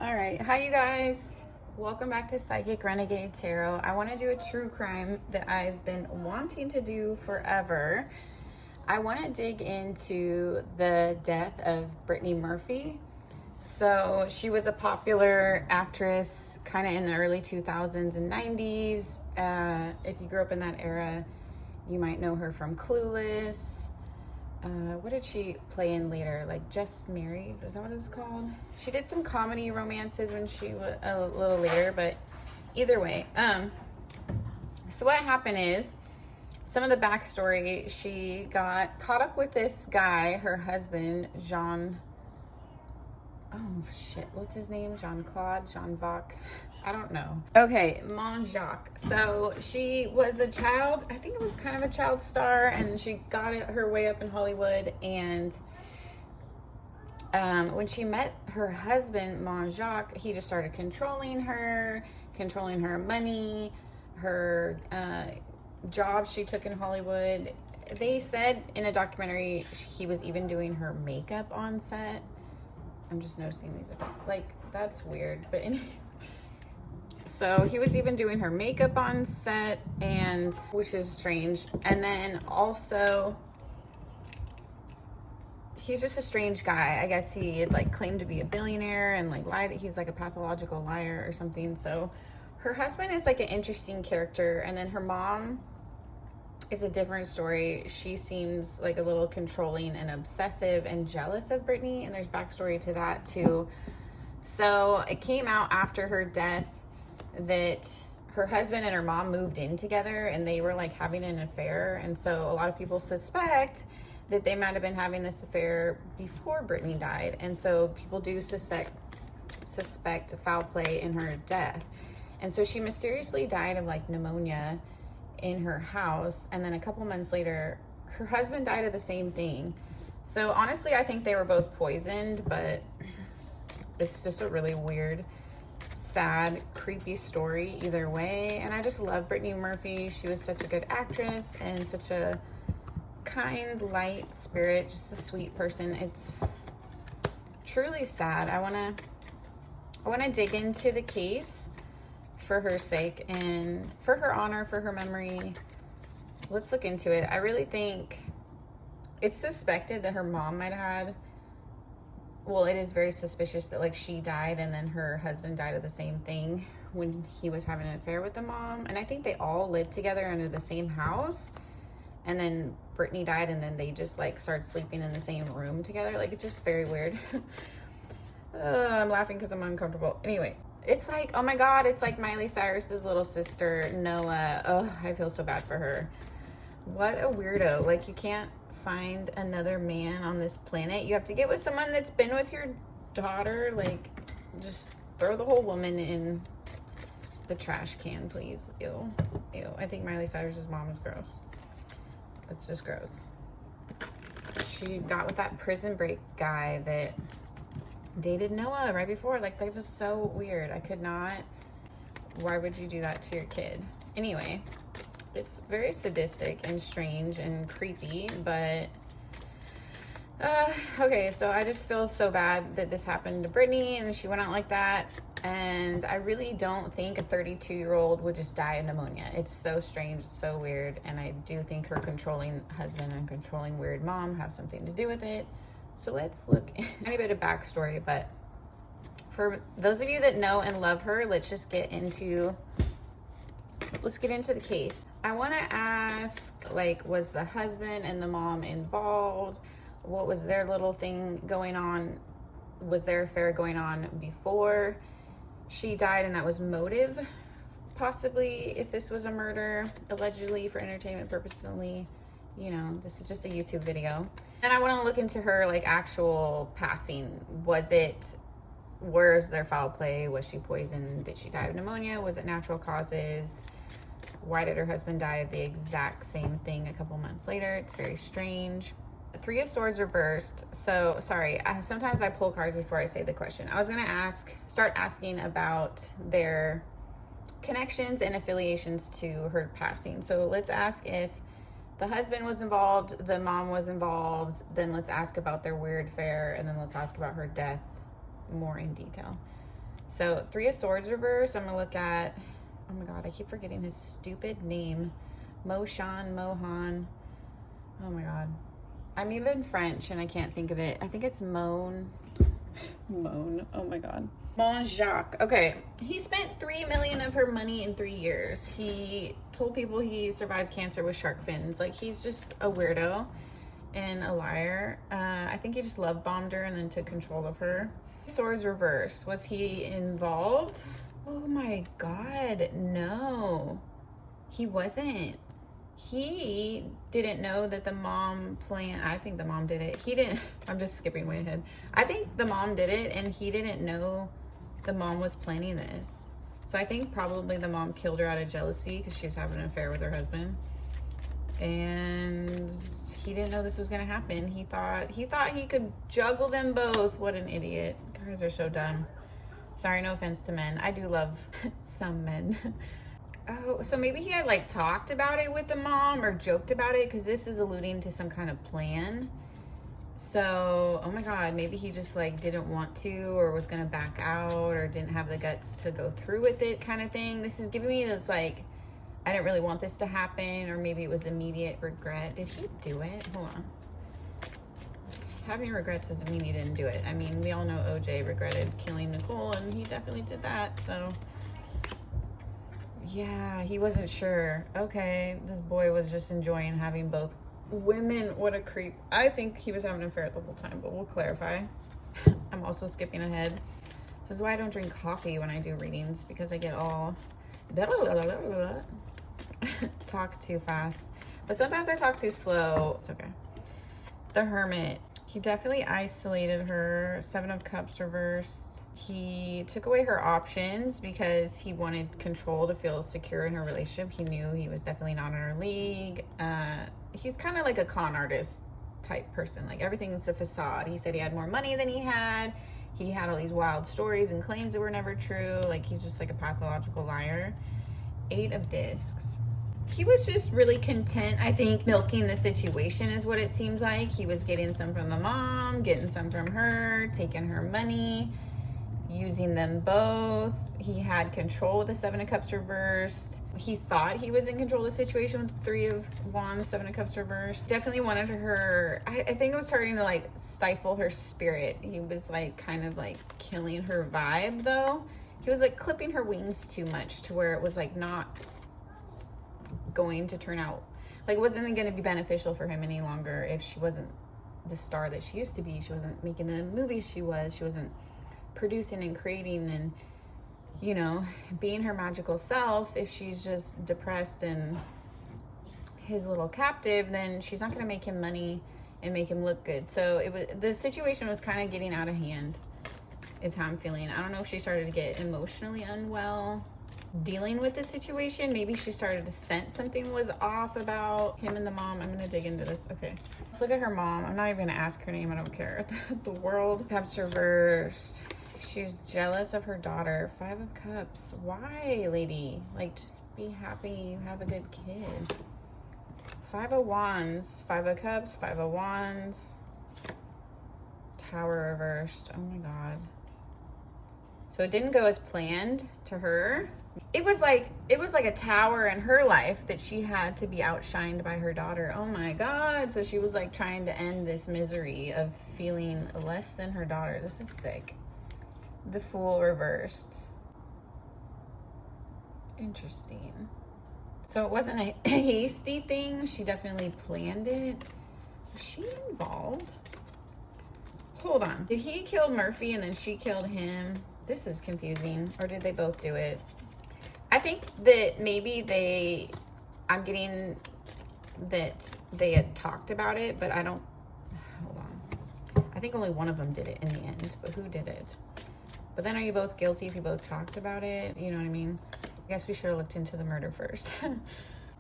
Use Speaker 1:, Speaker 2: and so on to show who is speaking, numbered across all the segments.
Speaker 1: All right, hi you guys. Welcome back to Psychic Renegade Tarot. I want to do a true crime that I've been wanting to do forever. I want to dig into the death of Brittany Murphy. So she was a popular actress kind of in the early 2000s and 90s. If you grew up in that era, you might know her from Clueless. What did she play in later? Like Just Married, is that what it's called? She did some comedy romances when she was a little later, but either way. So what happened is, some of the backstory, she got caught up with this guy, her husband, what's his name? Jean-Claude, Jean-Vac, I don't know. Okay, Jacques. So she was a child, I think it was kind of a child star, and she got her way up in Hollywood. And when she met her husband, Jacques, he just started controlling her money, her job she took in Hollywood. They said in a documentary he was even doing her makeup on set. I'm just noticing these are like, that's weird, but anyway. So he was even doing her makeup on set, and which is strange. And then also, he's just a strange guy. I guess he had like claimed to be a billionaire and like lied. He's like a pathological liar or something. So her husband is like an interesting character, and then her mom is a different story. She seems like a little controlling and obsessive and jealous of Brittany, and there's backstory to that too. So it came out after her death that her husband and her mom moved in together, and they were like having an affair. And so a lot of people suspect that they might have been having this affair before Brittany died. And so people do suspect foul play in her death. And so she mysteriously died of like pneumonia in her house, and then a couple months later her husband died of the same thing. So honestly, I think they were both poisoned, but it's just a really weird, sad, creepy story either way. And I just love Brittany Murphy. She was such a good actress and such a kind, light spirit, just a sweet person. It's truly sad. I want to dig into the case for her sake and for her honor, for her memory. Let's look into it. I really think it's suspected that her mom might have had, well, it is very suspicious that like she died and then her husband died of the same thing when he was having an affair with the mom. And I think they all lived together under the same house, and then Brittany died and then they just like started sleeping in the same room together. Like, it's just very weird. I'm laughing because I'm uncomfortable. Anyway, it's like, oh my God, it's like Miley Cyrus's little sister, Noah. Oh, I feel so bad for her. What a weirdo. Like, you can't find another man on this planet. You have to get with someone that's been with your daughter. Like, just throw the whole woman in the trash can, please. Ew. Ew. I think Miley Cyrus's mom is gross. It's just gross. She got with that Prison Break guy that dated Noah right before. Like, that's just so weird. I could not. Why would you do that to your kid? Anyway, it's very sadistic and strange and creepy, but okay, so I just feel so bad that this happened to Brittany and she went out like that. And I really don't think a 32-year-old would just die of pneumonia. It's so strange, it's so weird, and I do think her controlling husband and controlling weird mom have something to do with it. So let's look at a bit of backstory. But for those of you that know and love her, let's get into the case. I want to ask, like, was the husband and the mom involved? What was their little thing going on? Was their affair going on before she died, and that was motive? Possibly, if this was a murder, allegedly for entertainment purposes only. You know, this is just a YouTube video. And I want to look into her, like, actual passing. Where's their foul play? Was she poisoned? Did she die of pneumonia? Was it natural causes? Why did her husband die of the exact same thing a couple months later? It's very strange. Three of Swords reversed. So, sorry, sometimes I pull cards before I say the question. I was going to start asking about their connections and affiliations to her passing. So let's ask if the husband was involved, the mom was involved, then let's ask about their weird affair, and then let's ask about her death more in detail. So 3 of Swords reverse. I'm gonna look at, oh my god, I keep forgetting his stupid name. Mohan. Oh my god. I'm even French and I can't think of it. I think it's Moan. Oh my god. Mon Jacques. Okay. He spent 3 million of her money in 3 years. He told people he survived cancer with shark fins. Like, he's just a weirdo and a liar. I think he just love bombed her and then took control of her. Swords reverse. Was he involved? Oh my god, no. He wasn't. He didn't know that the mom planned. I think the mom did it. He didn't. I'm just skipping way ahead. I think the mom did it and he didn't know the mom was planning this. So I think probably the mom killed her out of jealousy because she was having an affair with her husband. And he didn't know this was going to happen. He thought he could juggle them both. What an idiot. Guys are so dumb. Sorry, no offense to men. I do love some men. Oh, so maybe he had like talked about it with the mom or joked about it, because this is alluding to some kind of plan. So, oh my god, maybe he just like didn't want to, or was gonna back out, or didn't have the guts to go through with it kind of thing. This is giving me this like, I didn't really want this to happen, or maybe it was immediate regret. Did he do it? Hold on. Having regrets doesn't mean he didn't do it. I mean, we all know OJ regretted killing Nicole, and he definitely did that, so. Yeah, he wasn't sure. Okay, this boy was just enjoying having both women. What a creep. I think he was having an affair the whole time, but we'll clarify. I'm also skipping ahead. This is why I don't drink coffee when I do readings, because I get all talk too fast. But sometimes I talk too slow. It's okay. The Hermit. He definitely isolated her. 7 of Cups reversed. He took away her options because he wanted control to feel secure in her relationship. He knew he was definitely not in her league. He's kind of like a con artist type person. Like, everything's a facade. He said he had more money than he had. He had all these wild stories and claims that were never true. Like, he's just like a pathological liar. 8 of Discs. He was just really content, I think, milking the situation is what it seems like. He was getting some from the mom, getting some from her, taking her money, using them both. He had control with the 7 of Cups reversed. He thought he was in control of the situation with 3 of Wands, 7 of Cups reversed. Definitely wanted her, I think it was starting to like stifle her spirit. He was like kind of like killing her vibe though. He was like clipping her wings too much to where it was like not going to turn out, like it wasn't going to be beneficial for him any longer if she wasn't the star that she used to be. She wasn't making the movies she wasn't producing and creating and, you know, being her magical self. If she's just depressed and his little captive, then she's not going to make him money and make him look good. So the situation was kind of getting out of hand is how I'm feeling. I don't know if she started to get emotionally unwell dealing with the situation. Maybe she started to sense something was off about him and the mom. I'm gonna dig into this. Okay, let's look at her mom. I'm not even gonna ask her name. I don't care. The World. Cups reversed. She's jealous of her daughter. 5 of Cups. Why, lady? Like, just be happy you have a good kid. 5 of Wands. 5 of Cups. 5 of Wands. Tower reversed. Oh my god. So it didn't go as planned to her. It was like a tower in her life that she had to be outshined by her daughter. Oh my god. So she was like trying to end this misery of feeling less than her daughter. This is sick. The Fool reversed. Interesting. So it wasn't a hasty thing. She definitely planned it. Was she involved? Hold on. Did he kill Murphy and then she killed him? This is confusing. Or did they both do it? I think that maybe I'm getting that they had talked about it, but I don't, hold on. I think only one of them did it in the end, but who did it? But then are you both guilty if you both talked about it? You know what I mean? I guess we should have looked into the murder first.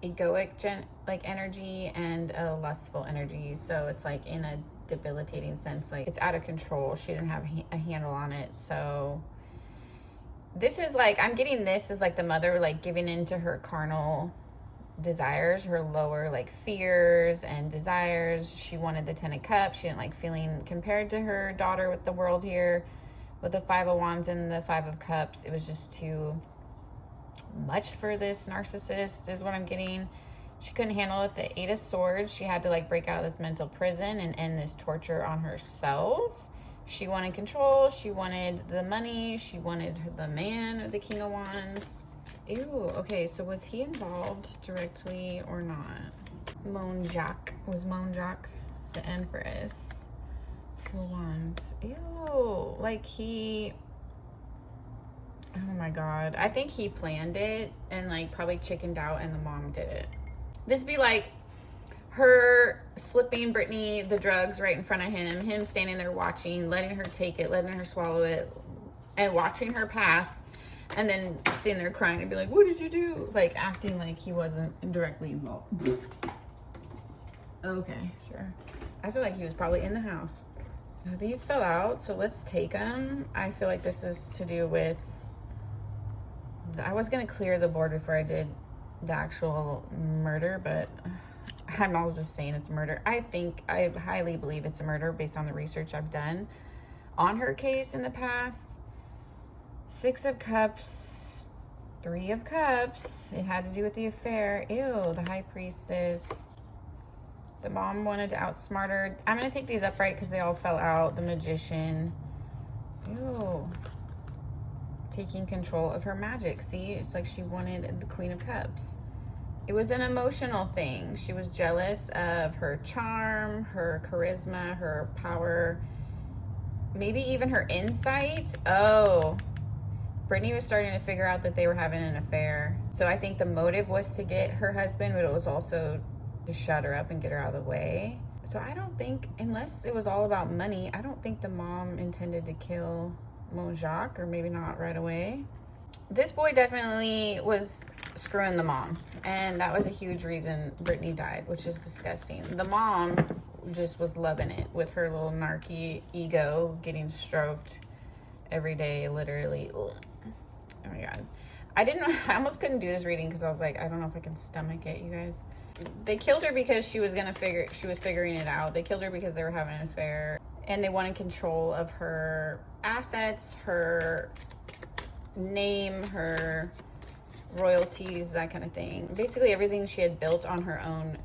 Speaker 1: Egoic energy and a lustful energy. So it's like in a debilitating sense, like it's out of control. She didn't have a handle on it. So this is like, I'm getting this as like the mother like giving into her carnal desires, her lower like fears and desires. She wanted the 10 of Cups. She didn't like feeling compared to her daughter with the World here. with the Five of Wands and the Five of Cups, it was just too much for this narcissist, is what I'm getting. She couldn't handle it. The Eight of Swords, she had to like break out of this mental prison and end this torture on herself. She wanted control. She wanted the money. She wanted the man, the King of Wands. Ew. Okay, so was he involved directly or not? Monjak. Was Monjak the Empress? Two of Wands. Ew. Like he... Oh my God. I think he planned it and like probably chickened out and the mom did it. This be like her slipping Brittany the drugs right in front of him standing there watching, letting her take it, letting her swallow it, and watching her pass, and then sitting there crying and be like, what did you do? Like acting like he wasn't directly involved. Okay, sure. I feel like he was probably in the house. Now, these fell out, so let's take them. I feel like this is to do with... I was going to clear the board before I did the actual murder, but I'm always just saying it's murder. I highly believe it's a murder based on the research I've done on her case in the past. Six of Cups, Three of Cups. It had to do with the affair. Ew, the High Priestess. The mom wanted to outsmart her. I'm going to take these upright because they all fell out. The Magician. Ew. Taking control of her magic. See, it's like she wanted the Queen of Cups. It was an emotional thing. She was jealous of her charm, her charisma, her power, maybe even her insight. Oh, Brittany was starting to figure out that they were having an affair. So I think the motive was to get her husband, but it was also to shut her up and get her out of the way. So I don't think, unless it was all about money, I don't think the mom intended to kill Monjak, or maybe not right away. This boy definitely was screwing the mom, and that was a huge reason Brittany died, which is disgusting. The mom just was loving it with her little narky ego getting stroked every day, literally. Ugh. Oh my God. I almost couldn't do this reading because I was like, I don't know if I can stomach it, you guys. They killed her because she was figuring it out. They killed her because they were having an affair, and they wanted control of her assets, her name, her royalties, that kind of thing. Basically everything she had built on her own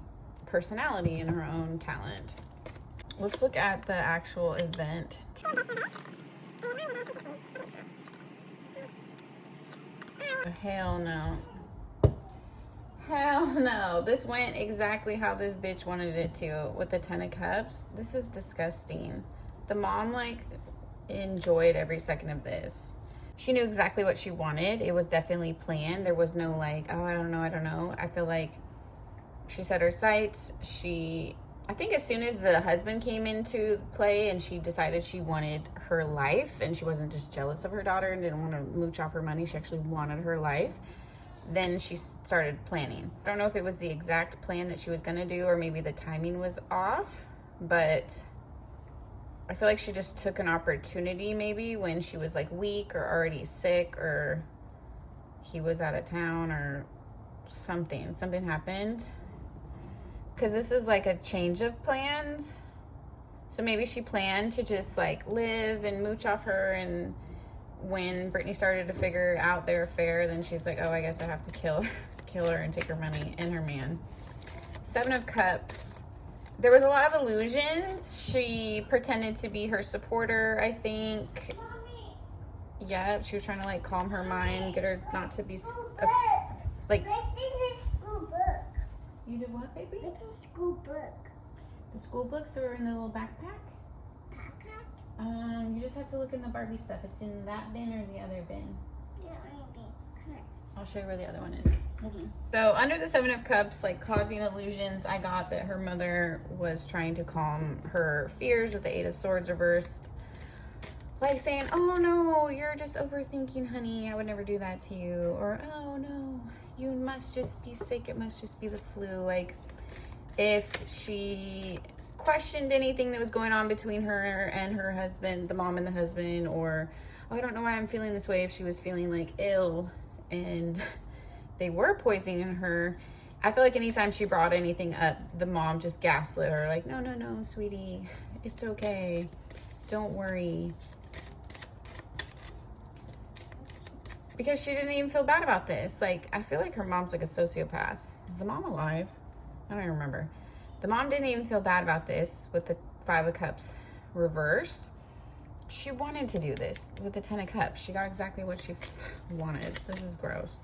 Speaker 1: personality and her own talent. Let's look at the actual event. Hell no. Hell no. This went exactly how this bitch wanted it to with the Ten of Cups. This is disgusting. The mom like enjoyed every second of this. She knew exactly what she wanted. It was definitely planned. There was no like, oh, I don't know. I feel like she set her sights. I think as soon as the husband came into play and she decided she wanted her life and she wasn't just jealous of her daughter and didn't want to mooch off her money, she actually wanted her life, then she started planning. I don't know if it was the exact plan that she was going to do or maybe the timing was off, but I feel like she just took an opportunity maybe when she was like weak or already sick or he was out of town or something happened. Because this is like a change of plans. So maybe she planned to just like live and mooch off her, and when Brittany started to figure out their affair, then she's like, oh, I guess I have to kill her and take her money and her man. Seven of Cups. There was a lot of illusions. She pretended to be her supporter, I think. Yeah, she was trying to like calm her mind, get her not to be like. You did what, baby?
Speaker 2: It's a school book.
Speaker 1: The school books are in the little backpack?
Speaker 2: Backpack?
Speaker 1: You just have to look in the Barbie stuff. It's in that bin or the other bin.
Speaker 2: Yeah, maybe.
Speaker 1: I'll show you where the other one is. So under the Seven of Cups, like causing illusions, I got that her mother was trying to calm her fears with the Eight of Swords reversed. Like saying, oh no, you're just overthinking, honey. I would never do that to you. Or, oh no, you must just be sick. It must just be the flu. Like, if she questioned anything that was going on between her and her husband, the mom and the husband, or, oh, I don't know why I'm feeling this way, if she was feeling like ill and they were poisoning her, I feel like anytime she brought anything up, the mom just gaslit her. Like, no, sweetie, it's okay. Don't worry. because she didn't even feel bad about this. Like, I feel like her mom's like a sociopath. Is the mom alive? I don't even remember. The mom didn't even feel bad about this with the 5 of Cups reversed. She wanted to do this with the 10 of Cups. She got exactly what she wanted. This is gross.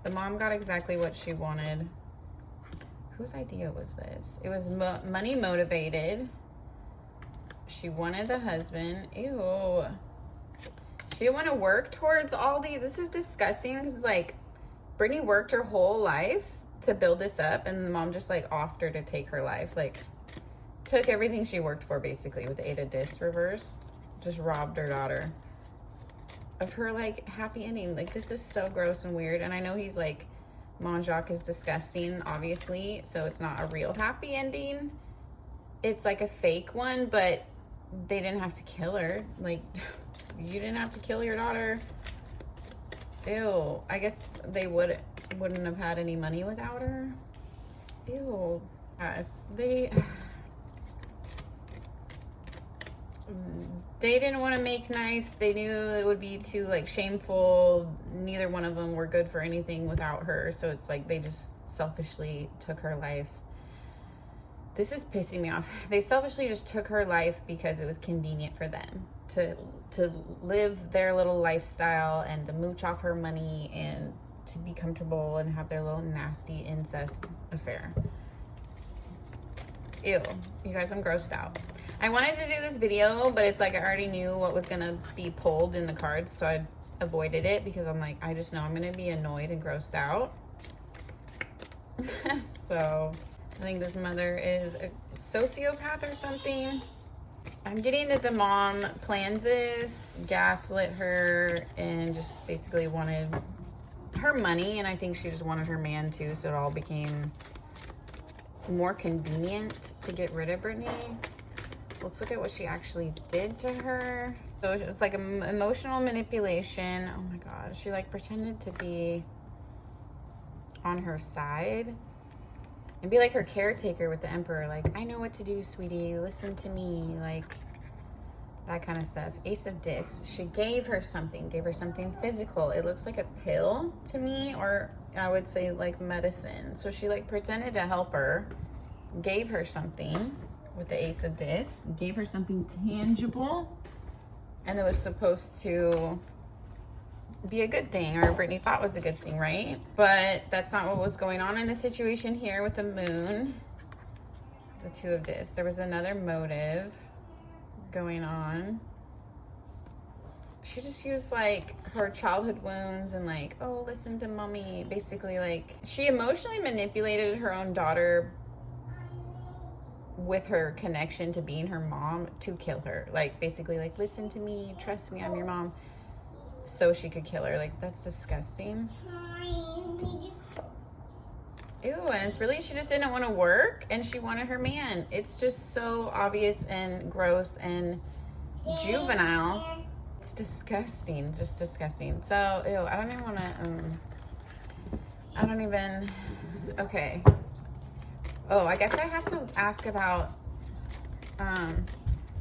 Speaker 1: The mom got exactly what she wanted. Whose idea was this? It was money motivated. She wanted the husband. Ew. She didn't want to work towards all the... This is disgusting because, like, Brittany worked her whole life to build this up, and the mom just, like, offered her to take her life. Like, took everything she worked for, basically, with the 8 of Discs reverse. Just robbed her daughter of her, like, happy ending. Like, this is so gross and weird. And I know he's, like, Monjak is disgusting, obviously, so it's not a real happy ending. It's, like, a fake one, but they didn't have to kill her. Like... You didn't have to kill your daughter. Ew. I guess they wouldn't have had any money without her. Ew. They didn't want to make nice. They knew it would be too, like, shameful. Neither one of them were good for anything without her. So it's like they just selfishly took her life. This is pissing me off. They selfishly just took her life because it was convenient for them to live their little lifestyle and to mooch off her money and to be comfortable and have their little nasty incest affair. Ew. You guys, I'm grossed out. I wanted to do this video, but it's like I already knew what was gonna be pulled in the cards, so I avoided it because I'm like, I just know I'm gonna be annoyed and grossed out. So I think this mother is a sociopath or something. I'm getting that the mom planned this, gaslit her, and just basically wanted her money. And I think she just wanted her man too, so it all became more convenient to get rid of Brittany. Let's look at what she actually did to her. So it's like emotional manipulation. Oh my God. She like pretended to be on her side and be like her caretaker with the Emperor. Like, I know what to do, sweetie. Listen to me. Like, that kind of stuff. Ace of Discs. She gave her something physical. It looks like a pill to me, or I would say like medicine. So she like pretended to help her, gave her something with the Ace of Discs, gave her something tangible, and it was supposed to be a good thing, or Brittany thought was a good thing, right? But that's not what was going on in the situation here with the moon. The 2 of Discs. There was another motive going on. She just used like her childhood wounds and like, oh, listen to mommy. Basically, like, she emotionally manipulated her own daughter with her connection to being her mom to kill her. Like, basically, like, listen to me, trust me, I'm your mom, so she could kill her. Like, that's disgusting. Ew, and it's really, she just didn't want to work and she wanted her man. It's just so obvious and gross and juvenile. It's disgusting, just disgusting. So, ew, I don't even want to, okay. Oh, I guess I have to ask about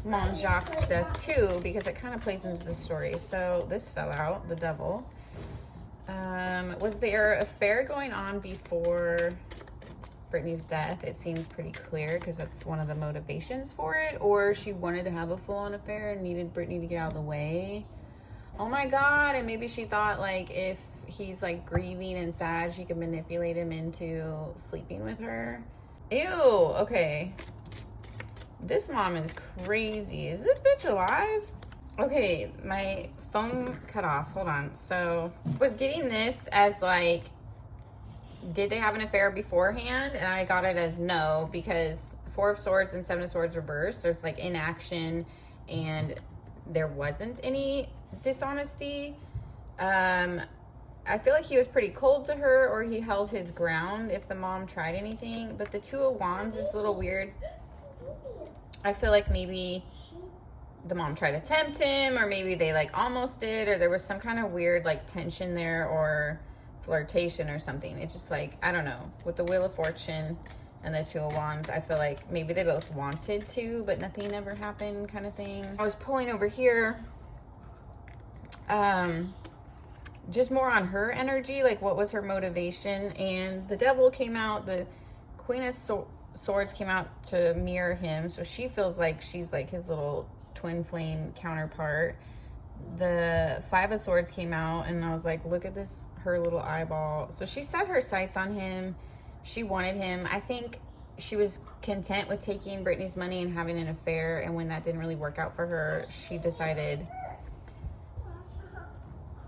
Speaker 1: Monjak's death too, because it kind of plays into the story. So this fell out, the devil. Was there an affair going on before Brittany's death? It seems pretty clear because that's one of the motivations for it. Or she wanted to have a full-on affair and needed Brittany to get out of the way. Oh my God. And maybe she thought like if he's like grieving and sad, she could manipulate him into sleeping with her. Ew. Okay. This mom is crazy. Is this bitch alive? Okay, my phone cut off. Hold on. So, was getting this as like, did they have an affair beforehand? And I got it as no, because 4 of Swords and 7 of Swords reversed. So it's like inaction and there wasn't any dishonesty. I feel like he was pretty cold to her, or he held his ground if the mom tried anything. But the 2 of Wands is a little weird. I feel like maybe the mom tried to tempt him, or maybe they like almost did, or there was some kind of weird like tension there, or flirtation or something. It's just like, I don't know. With the Wheel of Fortune and the 2 of Wands, I feel like maybe they both wanted to, but nothing ever happened, kind of thing. I was pulling over here. just more on her energy, like what was her motivation. And the devil came out, the Queen of Swords came out to mirror him, so she feels like she's like his little twin flame counterpart. The Five of Swords came out, and I was like, look at this, her little eyeball. So she set her sights on him. She wanted him. I think she was content with taking Brittany's money and having an affair, and when that didn't really work out for her, she decided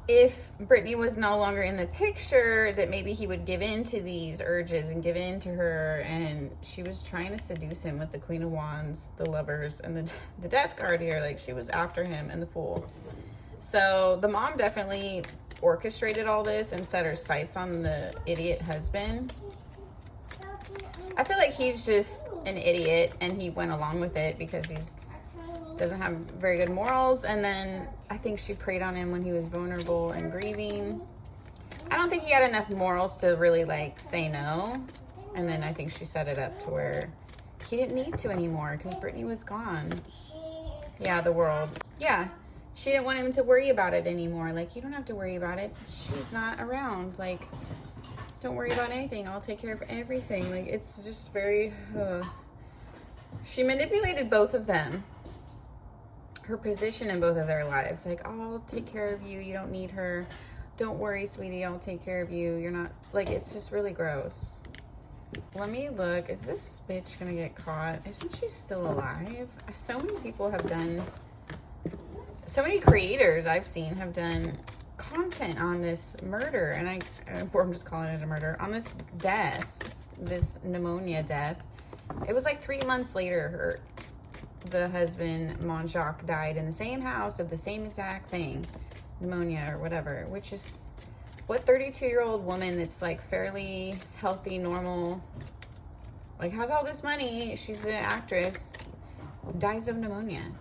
Speaker 1: if Brittany was no longer in the picture, that maybe he would give in to these urges and give in to her. And she was trying to seduce him with the Queen of Wands, the Lovers, and the Death card here. Like, she was after him, and the Fool. So the mom definitely orchestrated all this and set her sights on the idiot husband. I feel like he's just an idiot, and he went along with it because he's doesn't have very good morals. And then I think she preyed on him when he was vulnerable and grieving. I don't think he had enough morals to really like say no. And then I think she set it up to where he didn't need to anymore because Brittany was gone. Yeah, the world. Yeah, she didn't want him to worry about it anymore. Like, you don't have to worry about it. She's not around. Like, don't worry about anything. I'll take care of everything. Like, it's just very... She manipulated both of them. Her position in both of their lives. Like, oh, I'll take care of you. You don't need her. Don't worry, sweetie. I'll take care of you. You're not... Like, it's just really gross. Let me look. Is this bitch gonna get caught? Isn't she still alive? So many people have done... So many creators I've seen have done content on this murder. And I'm just calling it a murder. On this death. This pneumonia death. It was like 3 months later, the husband, Monjacques, died in the same house of the same exact thing, pneumonia or whatever, which is what 32-year-old woman that's like fairly healthy, normal, like has all this money, she's an actress, dies of pneumonia.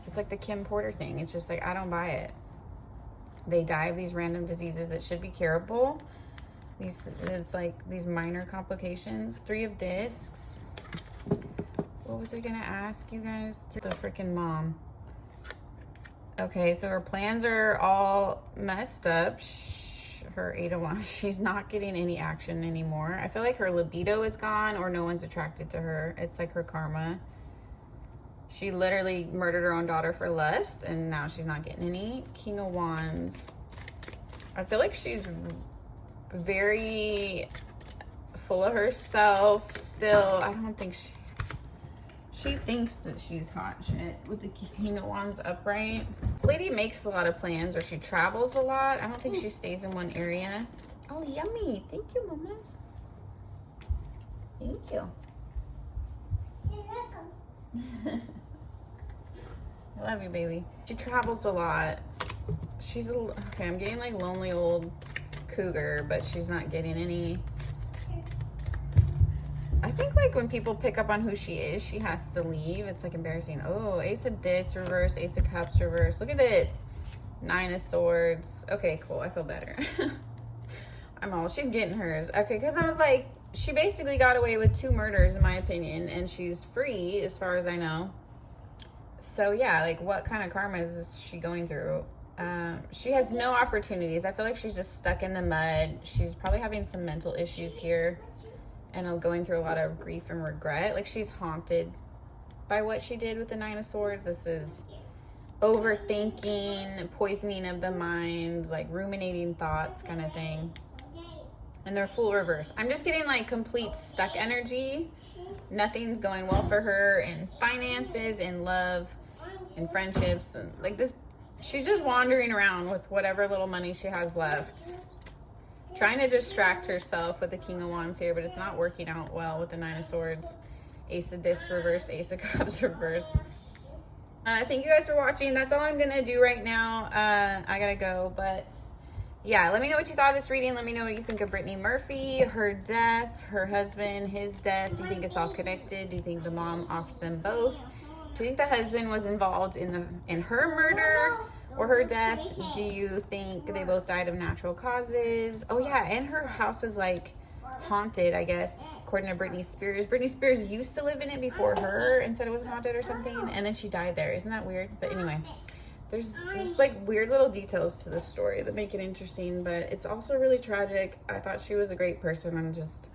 Speaker 1: It's like the Kim Porter thing. It's just like, I don't buy it. They die of these random diseases that should be curable. It's like these minor complications. 3 of discs. What was I gonna ask you guys? The freaking mom. Okay, so her plans are all messed up. Her 8 of Wands, she's not getting any action anymore. I feel like her libido is gone, or no one's attracted to her. It's like her karma. She literally murdered her own daughter for lust, and now she's not getting any. King of Wands. I feel like she's very full of herself still. I don't think she thinks that she's hot shit with the King of Wands upright. This lady makes a lot of plans, or she travels a lot. I don't think she stays in one area. Oh, yummy. Thank you, mamas. Thank you. I love you, baby. She travels a lot. She's okay, I'm getting like lonely old cougar, but she's not getting any. I think like when people pick up on who she is, she has to leave. It's like embarrassing. Oh, Ace of Discs reverse, Ace of Cups reverse. Look at this. 9 of Swords. Okay, cool. I feel better. She's getting hers. Okay, because I was like, she basically got away with 2 murders in my opinion, and she's free as far as I know. So yeah, like what kind of karma is she going through? She has no opportunities. I feel like she's just stuck in the mud. She's probably having some mental issues here and going through a lot of grief and regret. Like, she's haunted by what she did with the 9 of Swords. This is overthinking, poisoning of the mind, like ruminating thoughts kind of thing. And they're full reverse. I'm just getting like complete stuck energy. Nothing's going well for her in finances, in love, in friendships, and like this. She's just wandering around with whatever little money she has left, trying to distract herself with the King of Wands here, but it's not working out well with the 9 of Swords. Ace of Discs reverse, Ace of Cups reverse. Thank you guys for watching. That's all I'm gonna do right now. I gotta go, but yeah, let me know what you thought of this reading. Let me know what you think of Brittany Murphy, her death, her husband, his death. Do you think it's all connected? Do you think the mom offed them both? Do you think the husband was involved in her murder or her death? Do you think they both died of natural causes? Oh yeah, and her house is like haunted, I guess, according to Britney Spears. Britney Spears used to live in it before her and said it was haunted or something, and then she died there. Isn't that weird? But anyway, there's just like weird little details to this story that make it interesting, but it's also really tragic. I thought she was a great person. I'm just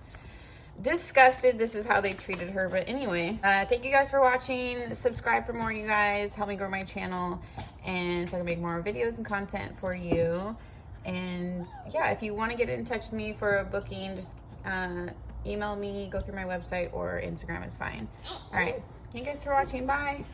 Speaker 1: disgusted this is how they treated her. But anyway, thank you guys for watching. Subscribe for more, you guys. Help me grow my channel and so I can make more videos and content for you. And yeah, if you want to get in touch with me for a booking, just email me, go through my website, or Instagram is fine. All right, thank you guys for watching. Bye.